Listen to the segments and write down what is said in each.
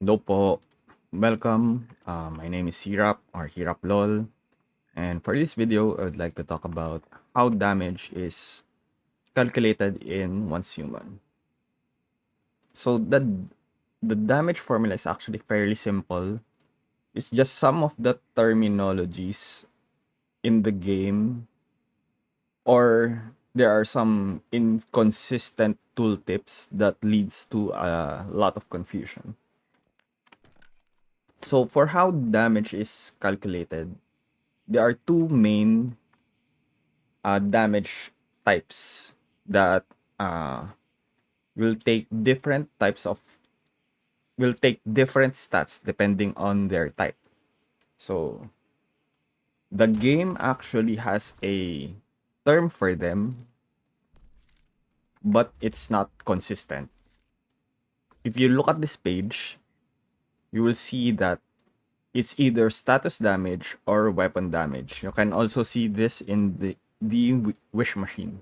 Hello po. Welcome. My name is Hirap or Hirap LOL. And for this video, I would like to talk about how damage is calculated in one's human. So the damage formula is actually fairly simple. It's just some of the terminologies in the game, or there are some inconsistent tooltips that leads to a lot of confusion. So for how damage is calculated, there are two main damage types that uh, will take different types of will take different stats depending on their type. So the game actually has a term for them, but it's not consistent. If you look at this page, you will see that it's either status damage or weapon damage. You can also see this in the wish machine.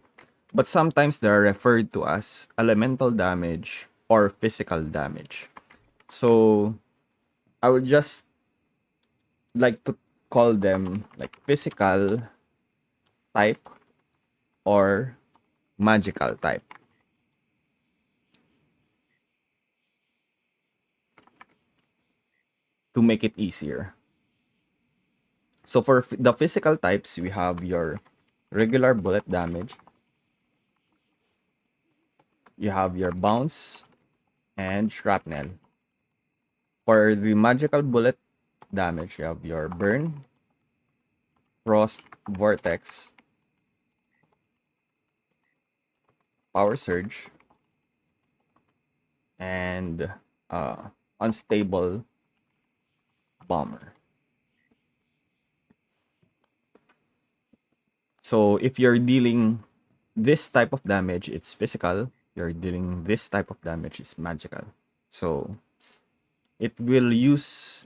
But sometimes they are referred to as elemental damage or physical damage. So I would just like to call them like physical type or magical type to make it easier. So for the physical types, we have your regular bullet damage, you have your bounce, and shrapnel. For the magical bullet damage, you have your burn, frost, vortex, power surge, and unstable bomber. So if you're dealing this type of damage, it's physical. You're dealing this type of damage, is magical. So it will use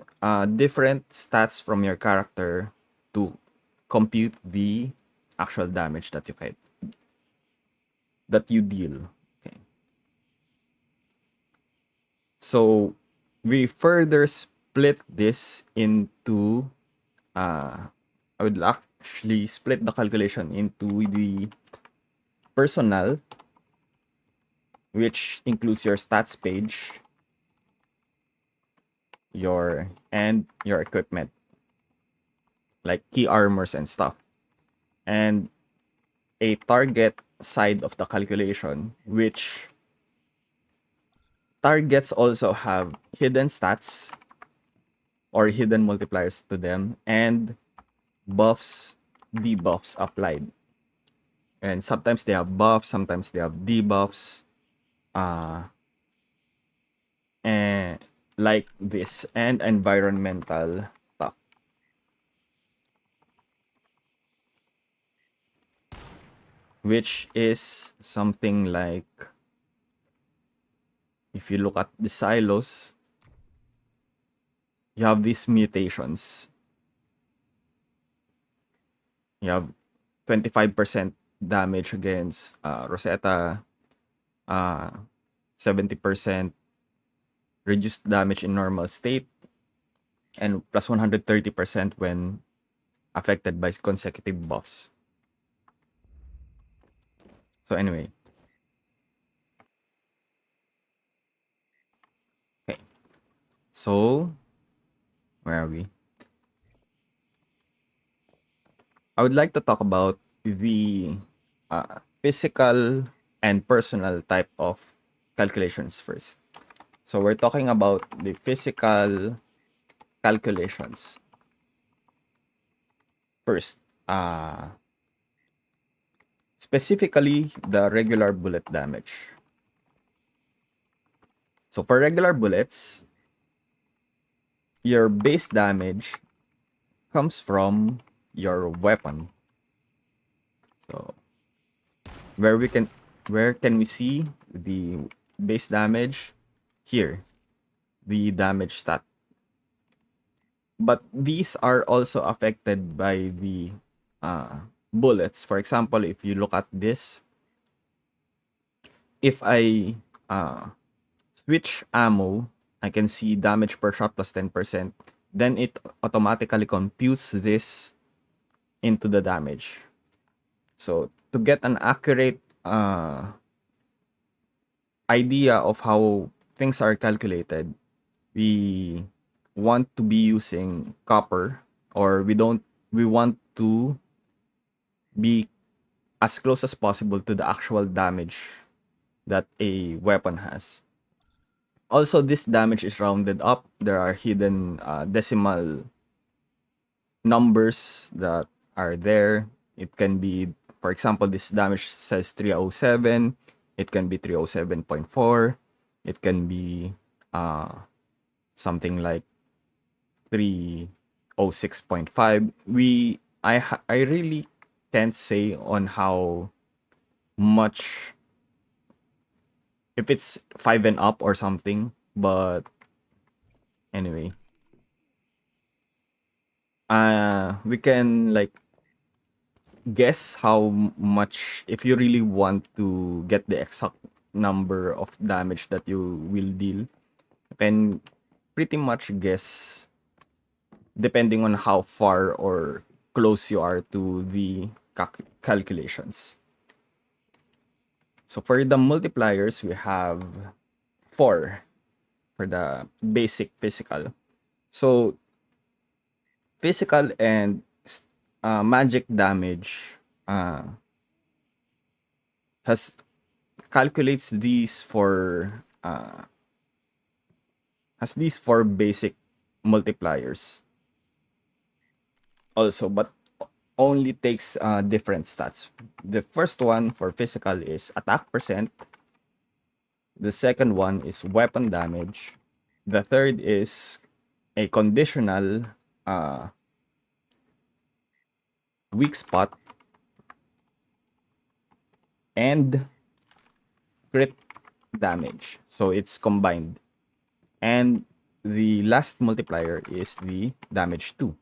different stats from your character to compute the actual damage that you deal. Okay. So we further split this into I would actually split the calculation into the personal, which includes your stats page, your equipment, like key armors and stuff, and a target side of the calculation, which targets also have hidden stats or hidden multipliers to them, and buffs, debuffs applied. And sometimes they have buffs, sometimes they have debuffs, and like this, and environmental stuff, which is something like, if you look at the silos, you have these mutations. You have 25% damage against Rosetta, 70% reduced damage in normal state, and plus 130% when affected by consecutive buffs. So anyway, okay. So where are we? I would like to talk about the physical and personal type of calculations first. So we're talking about the physical calculations first. Specifically, the regular bullet damage. So for regular bullets, your base damage comes from your weapon. So where we can where can we see the base damage? Here, the damage stat. But these are also affected by the bullets. For example, if you look at this, if I switch ammo, I can see damage per shot plus 10%. Then it automatically computes this into the damage. So to get an accurate idea of how things are calculated, we want to be using copper, or we want to be as close as possible to the actual damage that a weapon has. Also, this damage is rounded up. There are hidden decimal numbers that are there. It can be, for example, this damage says 307. It can be 307.4. It can be something like 306.5. I really can't say on how much, if it's 5 and up or something, but anyway, we can like guess how much, if you really want to get the exact number of damage that you will deal, you can pretty much guess depending on how far or close you are to the calculations. So for the multipliers, we have 4 for the basic physical. So physical and magic damage has calculates these for has these 4 basic multipliers also, but only takes different stats. The first one for physical is attack percent. The second one is weapon damage. The third is a conditional weak spot and crit damage. So it's combined. And the last multiplier is the damage 2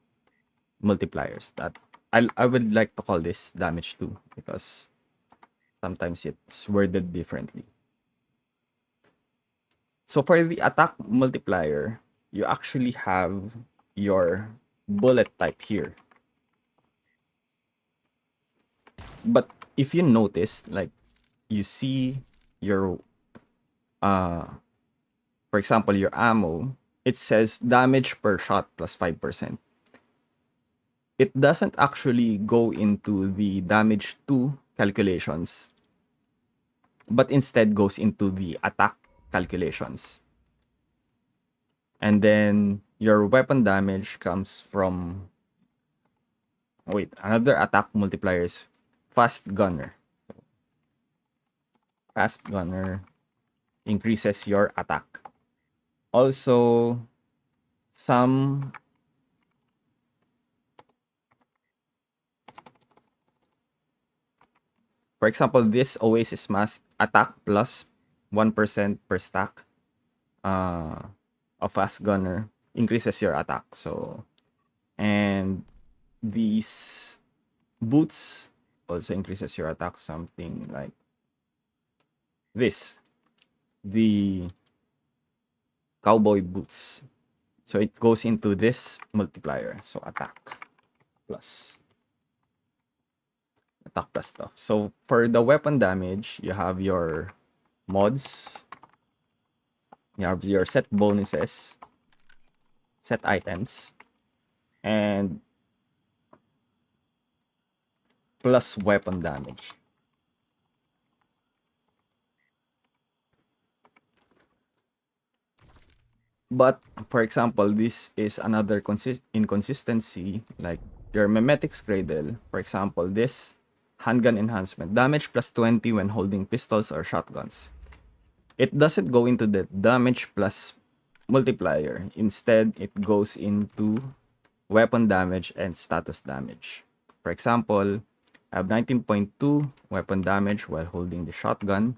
multipliers. That I would like to call this damage 2 because sometimes it's worded differently. So for the attack multiplier, you actually have your bullet type here. But if you notice, like you see your for example, your ammo, it says damage per shot plus 5%. It doesn't actually go into the damage 2 calculations, but instead goes into the attack calculations. And then your weapon damage comes from, wait, another attack multiplier is fast gunner. Fast gunner increases your attack. Also, some for example, this Oasis Mask attack plus 1% per stack of Fast Gunner increases your attack. So, and these boots also increases your attack, something like this. The cowboy boots. So it goes into this multiplier. So attack plus stuff. So for the weapon damage, you have your mods, you have your set bonuses, set items, and plus weapon damage. But for example, this is another inconsistency, like your Memetic's Cradle. For example, this handgun enhancement, damage plus 20 when holding pistols or shotguns. It doesn't go into the damage plus multiplier. Instead, it goes into weapon damage and status damage. For example, I have 19.2 weapon damage while holding the shotgun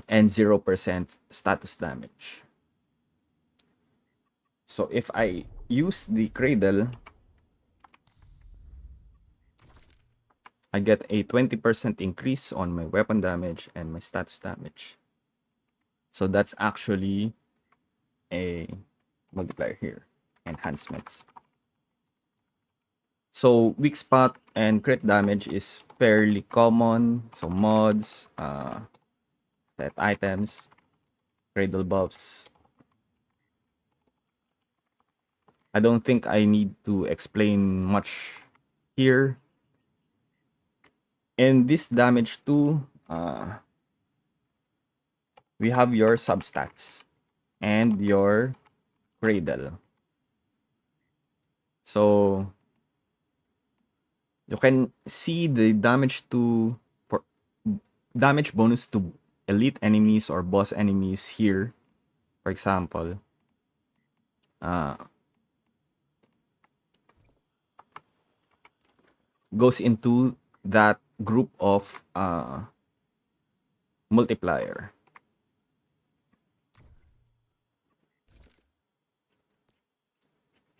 and 0% status damage. So if I use the cradle, I get a 20% increase on my weapon damage and my status damage. So that's actually a multiplier here, enhancements. So weak spot and crit damage is fairly common. So mods, set items, cradle buffs. I don't think I need to explain much here. And this damage too, we have your substats and your cradle. So you can see the damage to for damage bonus to elite enemies or boss enemies here. For example, goes into that group of multiplier.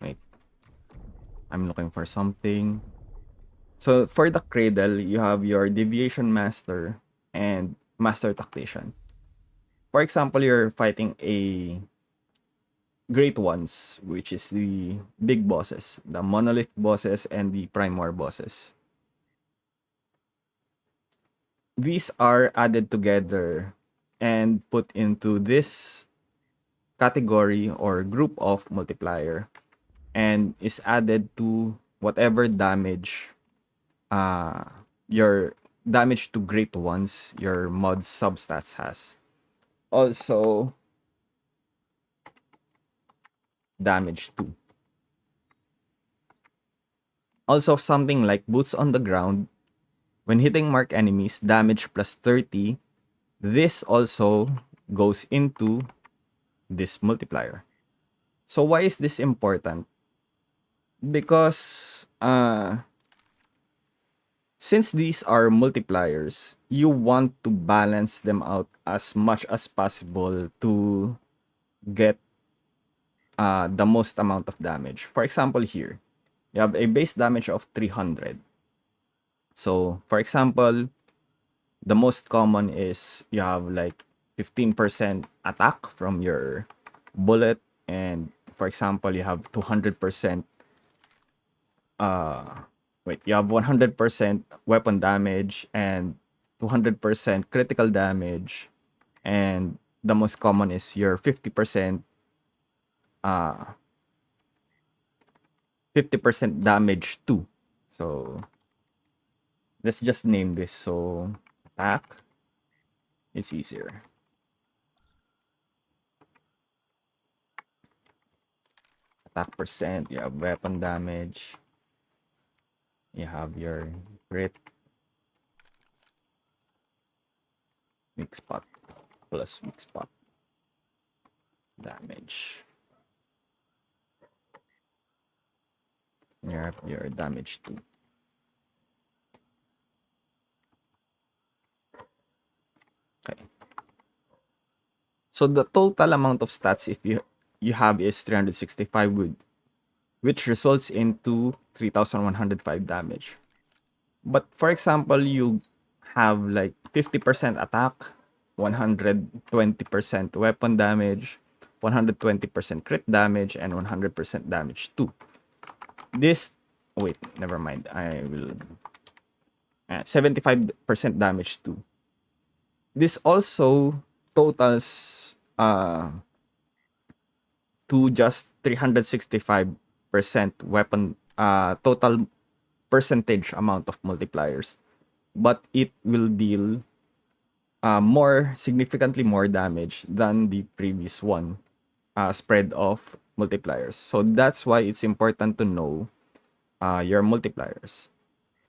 Wait, I'm looking for something. So for the cradle, you have your deviation master and master tactician. For example, you're fighting a great ones, which is the big bosses, the monolith bosses and the primor bosses. These are added together and put into this category or group of multiplier and is added to whatever damage your damage to great ones your mod substats has. Also damage too. Also something like boots on the ground, when hitting mark enemies, damage plus 30. This also goes into this multiplier. So why is this important? Because since these are multipliers, you want to balance them out as much as possible to get the most amount of damage. For example, here, you have a base damage of 300. So, for example, the most common is you have like 15% attack from your bullet, and for example, you have 200% you have 100% weapon damage and 200% critical damage, and the most common is your 50% damage too. So let's just name this. So attack, it's easier. Attack percent, you have weapon damage, you have your crit, weak spot plus weak spot damage. You have your damage too. Okay. So the total amount of stats if you have is 365 which results into 3105 damage. But for example, you have like 50% attack, 120% weapon damage, 120% crit damage, and 100% damage too. This, wait, never mind. I will 75% damage too. This also totals to just 365% weapon total percentage amount of multipliers, but it will deal more significantly more damage than the previous one spread of multipliers. So that's why it's important to know your multipliers.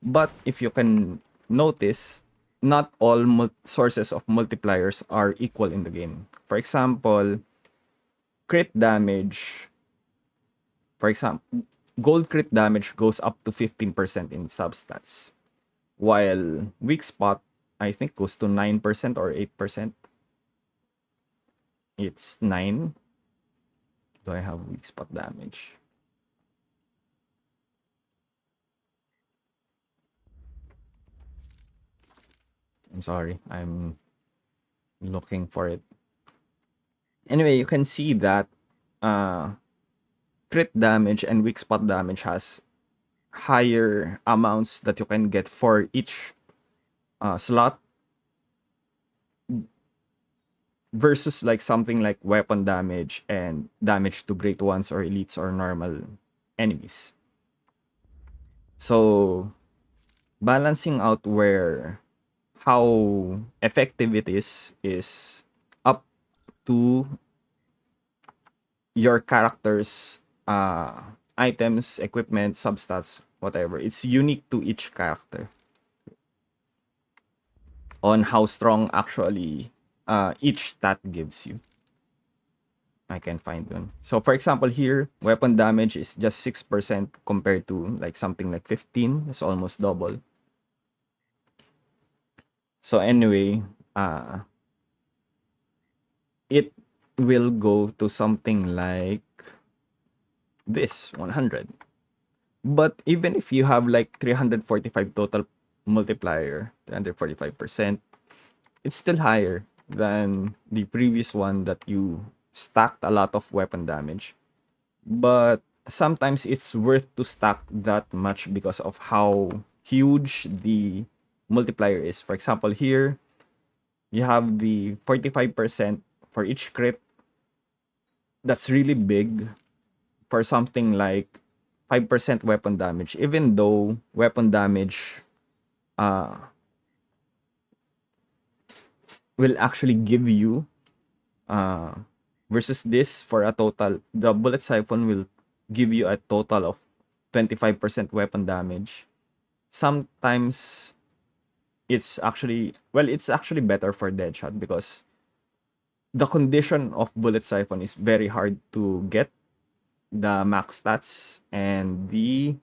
But if you can notice, not all sources of multipliers are equal in the game. For example, crit damage, for example, gold crit damage goes up to 15% in substats, while weak spot, I think, goes to 9% or 8%. It's 9. Do I have weak spot damage? I'm sorry, I'm looking for it. Anyway, you can see that uh, crit damage and weak spot damage has higher amounts that you can get for each slot versus like something like weapon damage and damage to great ones or elites or normal enemies. So balancing out where how effective it is up to your character's items, equipment, substats, whatever. It's unique to each character on how strong actually each stat gives you. I can find one. So for example here, weapon damage is just 6% compared to like something like 15. It's almost double. So anyway, it will go to something like this 100. But even if you have like 345 total multiplier, 345%, it's still higher than the previous one that you stacked a lot of weapon damage. But sometimes it's worth to stack that much because of how huge the multiplier is. For example, here you have the 45% for each crit. That's really big for something like 5% weapon damage, even though weapon damage will actually give you versus this for a total, the bullet siphon will give you a total of 25% weapon damage. Sometimes it's actually, well, it's actually better for Deadshot because the condition of bullet siphon is very hard to get the max stats, and the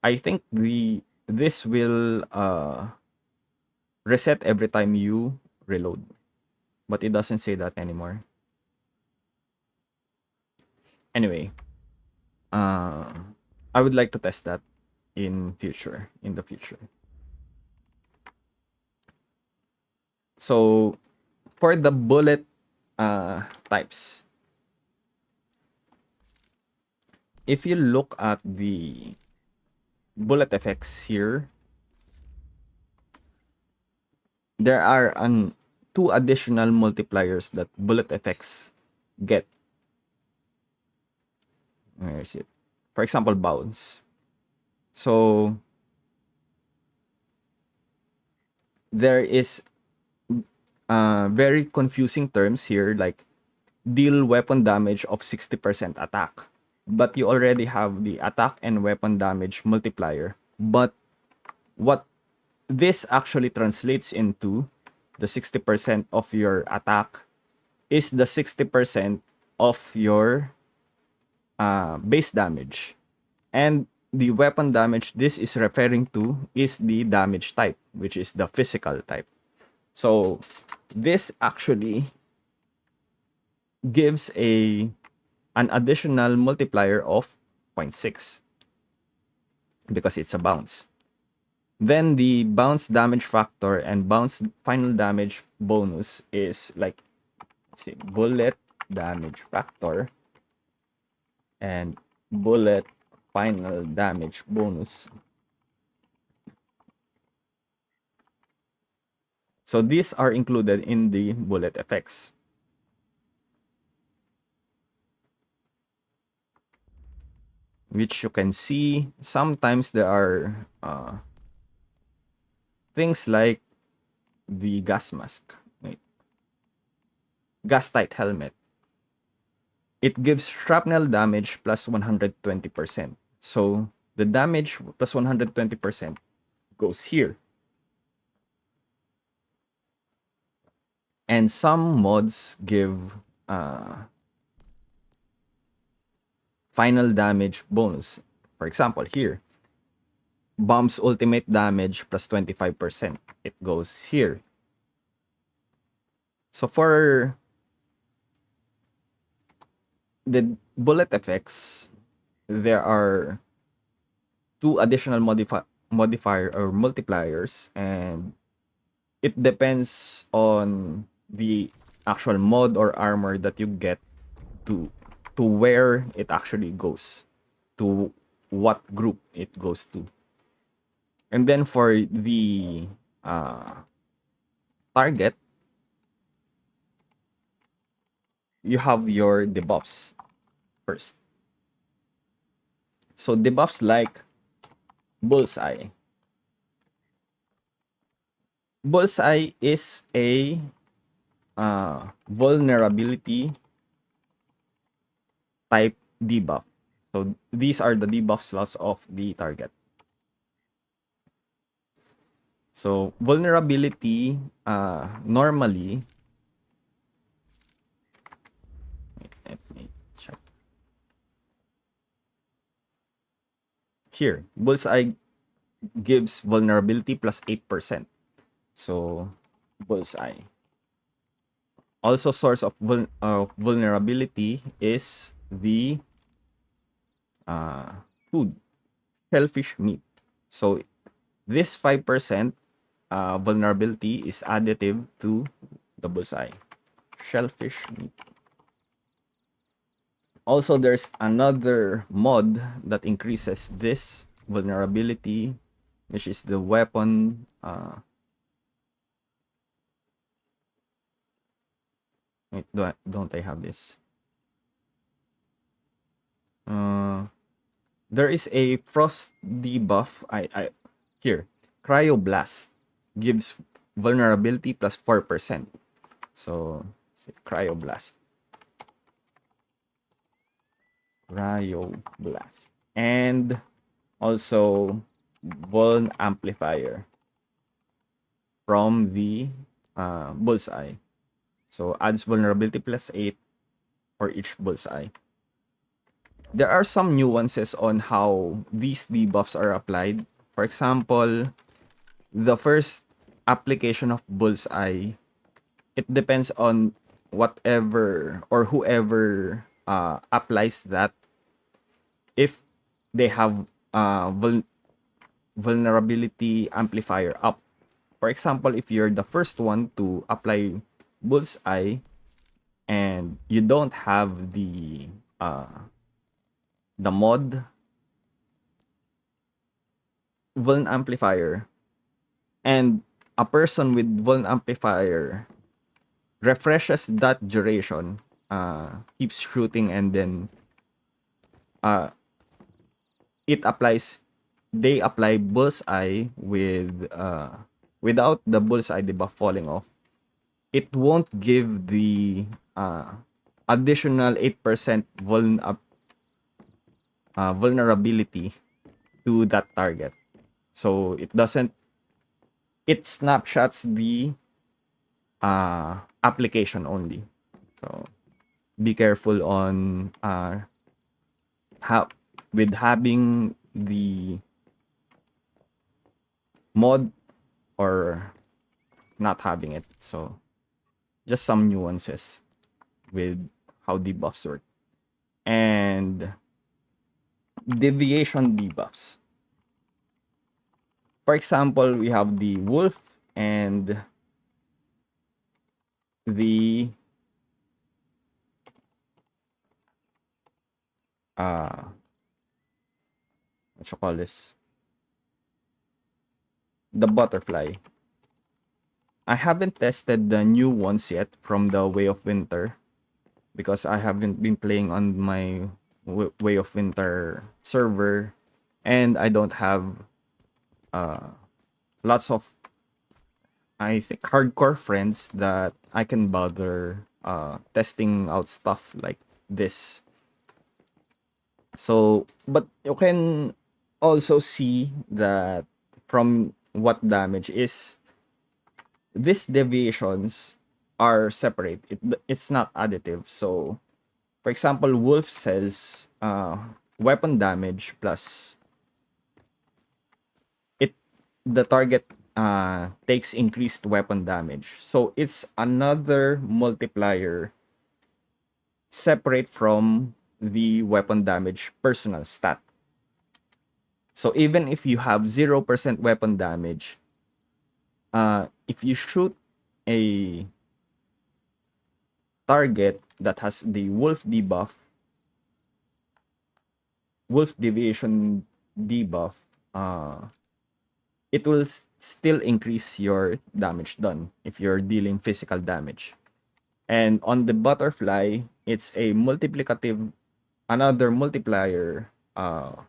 I think this will reset every time you reload, but it doesn't say that anymore. Anyway, I would like to test that in the future. So for the bullet types, if you look at the bullet effects here, there are two additional multipliers that bullet effects get. Where is it? For example, bounce. So there is very confusing terms here, like deal weapon damage of 60% attack. But you already have the attack and weapon damage multiplier. But what this actually translates into, the 60% of your attack is the 60% of your base damage. And the weapon damage this is referring to is the damage type, which is the physical type. So this actually gives an additional multiplier of 0.6 because it's a bounce. Then the bounce damage factor and bounce final damage bonus is like, let's see, bullet damage factor and bullet final damage bonus. So these are included in the bullet effects. Which you can see, sometimes there are things like the gas mask. Wait. Gas tight helmet. It gives shrapnel damage plus 120%. So the damage plus 120% goes here. And some mods give final damage bonus. For example, here, bomb's ultimate damage plus 25%. It goes here. So for the bullet effects, there are two additional modifier or multipliers, and it depends on the actual mod or armor that you get to where it actually goes, to what group it goes to. And then for the target, you have your debuffs first. So debuffs like bullseye. Bullseye is a vulnerability type debuff. So these are the debuff slots of the target. So vulnerability normally, let me check. Here, bullseye gives vulnerability plus 8%. So bullseye. Also source of vulnerability is the food, shellfish meat. So this 5% vulnerability is additive to the bullseye, shellfish meat. Also, there's another mod that increases this vulnerability, which is the weapon. Wait, don't I have this? There is a frost debuff. Here, cryoblast gives vulnerability plus 4%. So cryoblast. Cryoblast. And also vuln amplifier from the bullseye. So adds vulnerability plus 8 for each bullseye. There are some nuances on how these debuffs are applied. For example, the first application of bullseye, it depends on whatever or whoever applies that. If they have vulnerability amplifier up. For example, if you're the first one to apply bullseye and you don't have the mod vuln amplifier, and a person with vuln amplifier refreshes that duration, keeps shooting, and then it applies, they apply bullseye with without the bullseye debuff falling off, it won't give the additional 8% vulnerability to that target. So it snapshots the application only. So be careful on with having the mod or not having it. So just some nuances with how debuffs work. And deviation debuffs. For example, we have the wolf and the what you call this? The butterfly. I haven't tested the new ones yet from the Way of Winter because I haven't been playing on my Way of Winter server, and I don't have lots of, I think, hardcore friends that I can bother testing out stuff like this. So, but you can also see that from what damage is, these deviations are separate. It's not additive. So, for example, Wolf says weapon damage plus the target takes increased weapon damage. So it's another multiplier separate from the weapon damage personal stat. So even if you have 0% weapon damage, if you shoot a target that has the wolf debuff, wolf deviation debuff, uh, it will still increase your damage done if you're dealing physical damage. And on the butterfly, it's a multiplicative, another multiplier on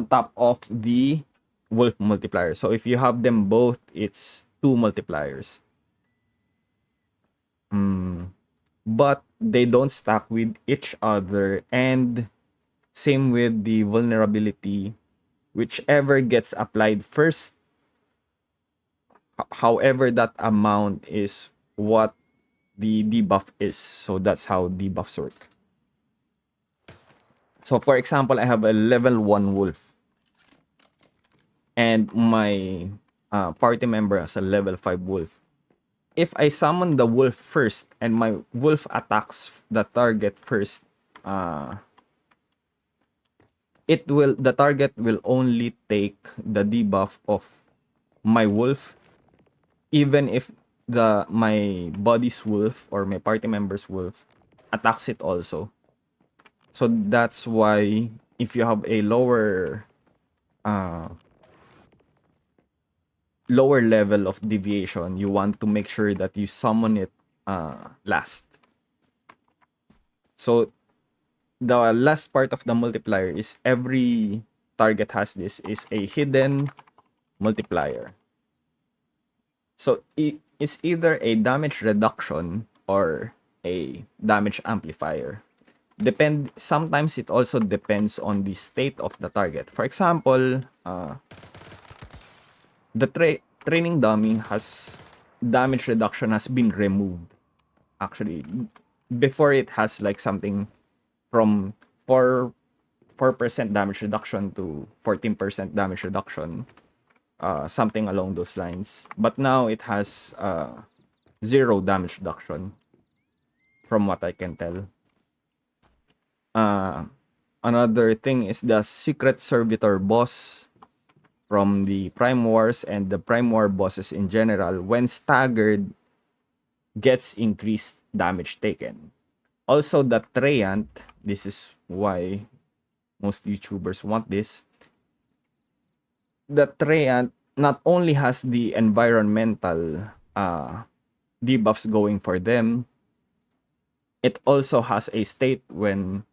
top of the wolf multiplier. So if you have them both, it's two multipliers. But they don't stack with each other, and same with the vulnerability, whichever gets applied first, however that amount is what the debuff is. So that's how debuffs work. So for example, I have a level 1 wolf and my party member has a level 5 wolf. If I summon the wolf first and my wolf attacks the target first, the target will only take the debuff of my wolf, even if my body's wolf or my party member's wolf attacks it also. So that's why if you have a lower level of deviation, you want to make sure that you summon it last. So the last part of the multiplier is every target has this is a hidden multiplier. So it's either a damage reduction or a damage amplifier. Sometimes it also depends on the state of the target. For example, the training dummy has damage reduction has been removed. Actually, before it has like something from 4% damage reduction to 14% damage reduction, something along those lines. But now it has 0 damage reduction, from what I can tell. Another thing is the secret servitor boss from the Prime Wars and the Prime War bosses in general, when staggered, gets increased damage taken. Also, the Treant, this is why most YouTubers want this. The Treant not only has the environmental debuffs going for them, it also has a state when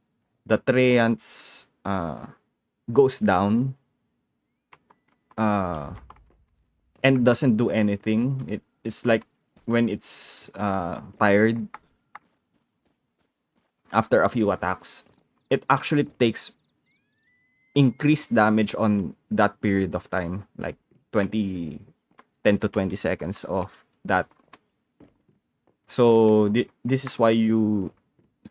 the Treants goes down and doesn't do anything. It's like when it's tired after a few attacks, it actually takes increased damage on that period of time, like 10 to 20 seconds of that. So this is why you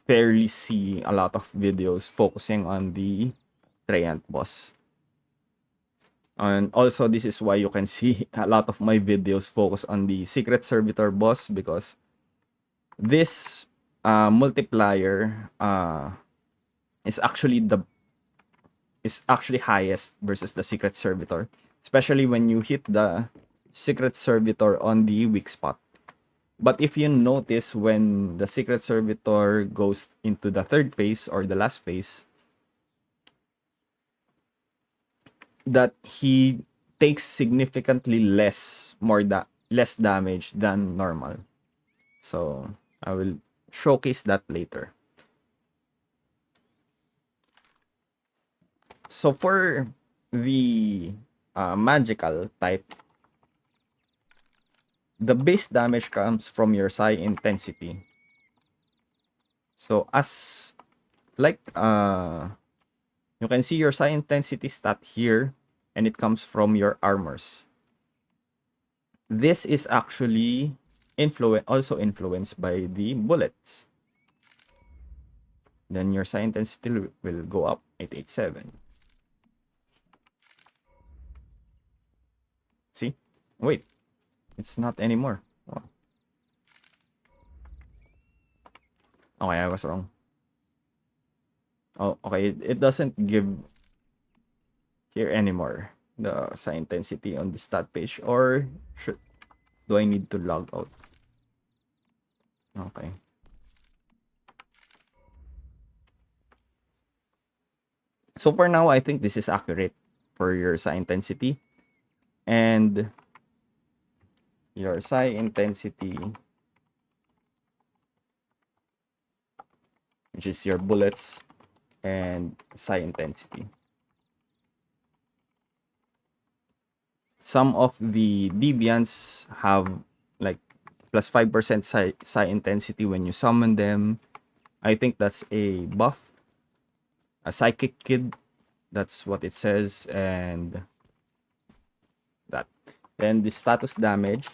fairly see a lot of videos focusing on the Treant boss. And also, this is why you can see a lot of my videos focus on the Secret Servitor boss, because this multiplier is actually highest versus the Secret Servitor, especially when you hit the Secret Servitor on the weak spot. But if you notice, when the Secret Servitor goes into the third phase or the last phase, that he takes significantly less damage than normal. So I will showcase that later. So for the magical type, the base damage comes from your psi intensity. So as like you can see your psi intensity stat here, and it comes from your armors. This is actually also influenced by the bullets. Then your psi intensity will go up 887. See? Wait, it's not anymore. Oh. Okay, I was wrong. Oh, okay, it doesn't give here anymore. the psi intensity on the stat page, or do I need to log out? Okay. So for now, I think this is accurate for your psi intensity. And your psi intensity, which is your bullets, and psi intensity. Some of the deviants have like plus 5% psi intensity when you summon them. I think that's a buff. A psychic kid, that's what it says. And that. Then the status damage.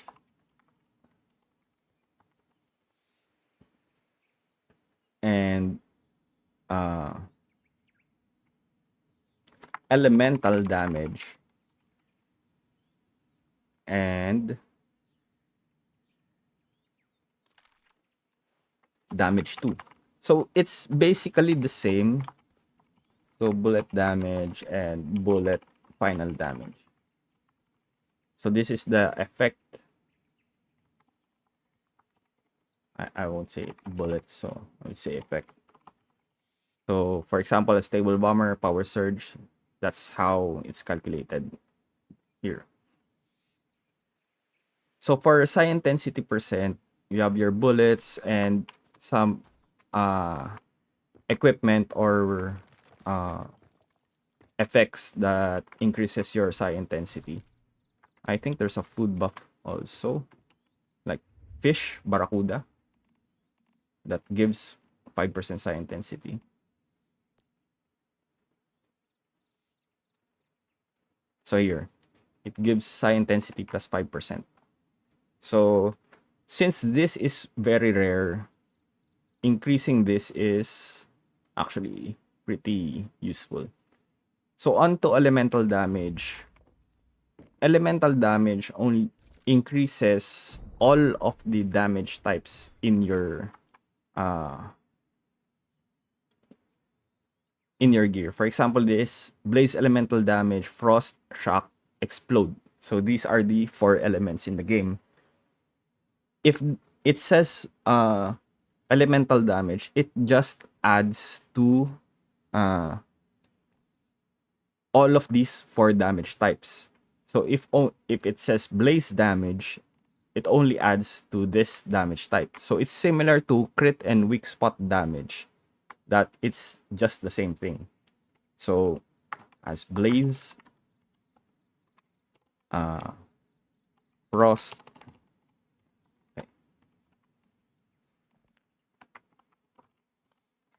And elemental damage. And damage 2. So it's basically the same. So bullet damage and bullet final damage. So this is the effect. I won't say bullet, so I would say effect. So for example, a stable bomber, power surge, that's how it's calculated here. So for psi intensity percent, you have your bullets and some equipment or effects that increases your psi intensity. I think there's a food buff also, like fish, barracuda, that gives 5% psi intensity. So here, it gives psi intensity plus 5%. So since this is very rare, increasing this is actually pretty useful. So on to elemental damage. Elemental damage only increases all of the damage types in your gear. For example, this blaze elemental damage, frost, shock, explode. So these are the 4 elements in the game. If it says elemental damage, it just adds to all of these 4 damage types. So if it says blaze damage, it only adds to this damage type. So it's similar to crit and weak spot damage, that it's just the same thing. So as blaze, frost,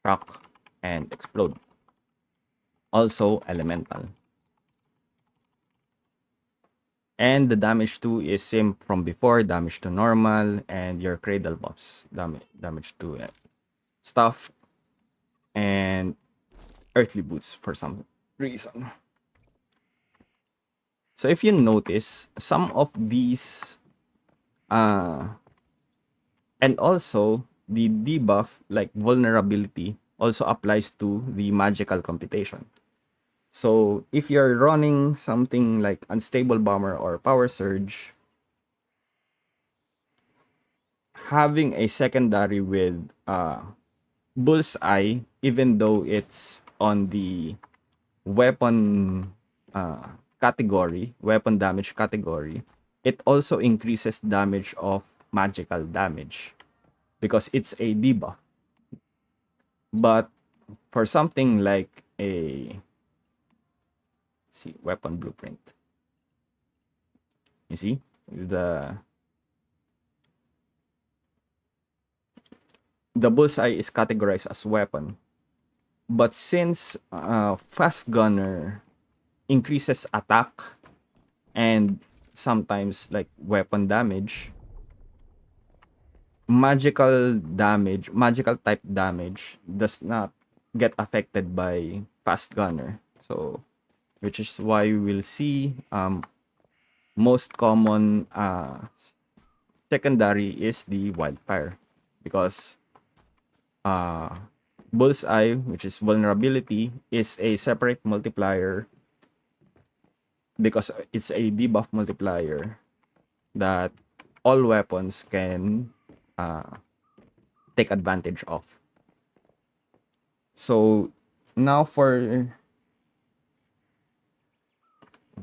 shock, and explode. Also elemental. And the damage 2 is same from before, damage to normal, and your cradle buffs, damage to stuff, and earthly boots for some reason. So if you notice, some of these, and also the debuff like vulnerability also applies to the magical computation. So if you're running something like unstable bomber or power surge, having a secondary with bullseye, even though it's on the weapon category, weapon damage category, it also increases damage of magical damage because it's a debuff. But for something like a weapon blueprint, you see the bullseye is categorized as weapon, but since fast gunner increases attack and sometimes like weapon damage, magical type damage does not get affected by fast gunner. So which is why we will see most common secondary is the wildfire, because bullseye, which is vulnerability, is a separate multiplier because it's a debuff multiplier that all weapons can take advantage of. So now for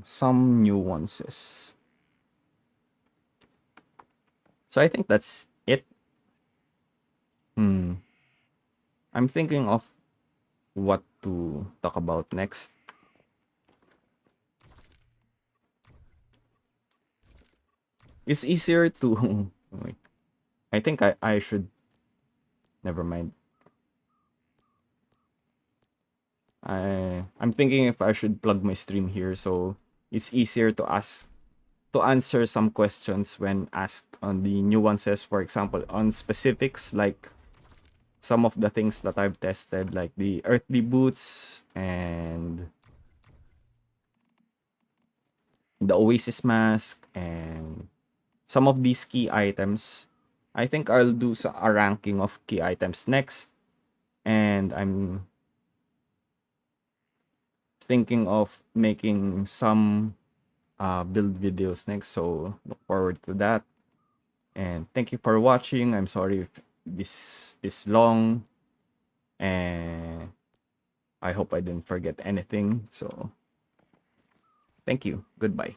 some nuances. So I think that's it. I'm thinking of what to talk about next. It's easier to wait. I think I should never mind. I'm thinking if I should plug my stream here so it's easier to answer some questions when asked on the nuances, for example, on specifics like some of the things that I've tested, like the earthly boots and the oasis mask and some of these key items. I think I'll do a ranking of key items next, and I'm thinking of making some build videos next, so look forward to that. And thank you for watching. I'm sorry if this is long, and I hope I didn't forget anything. So thank you. Goodbye.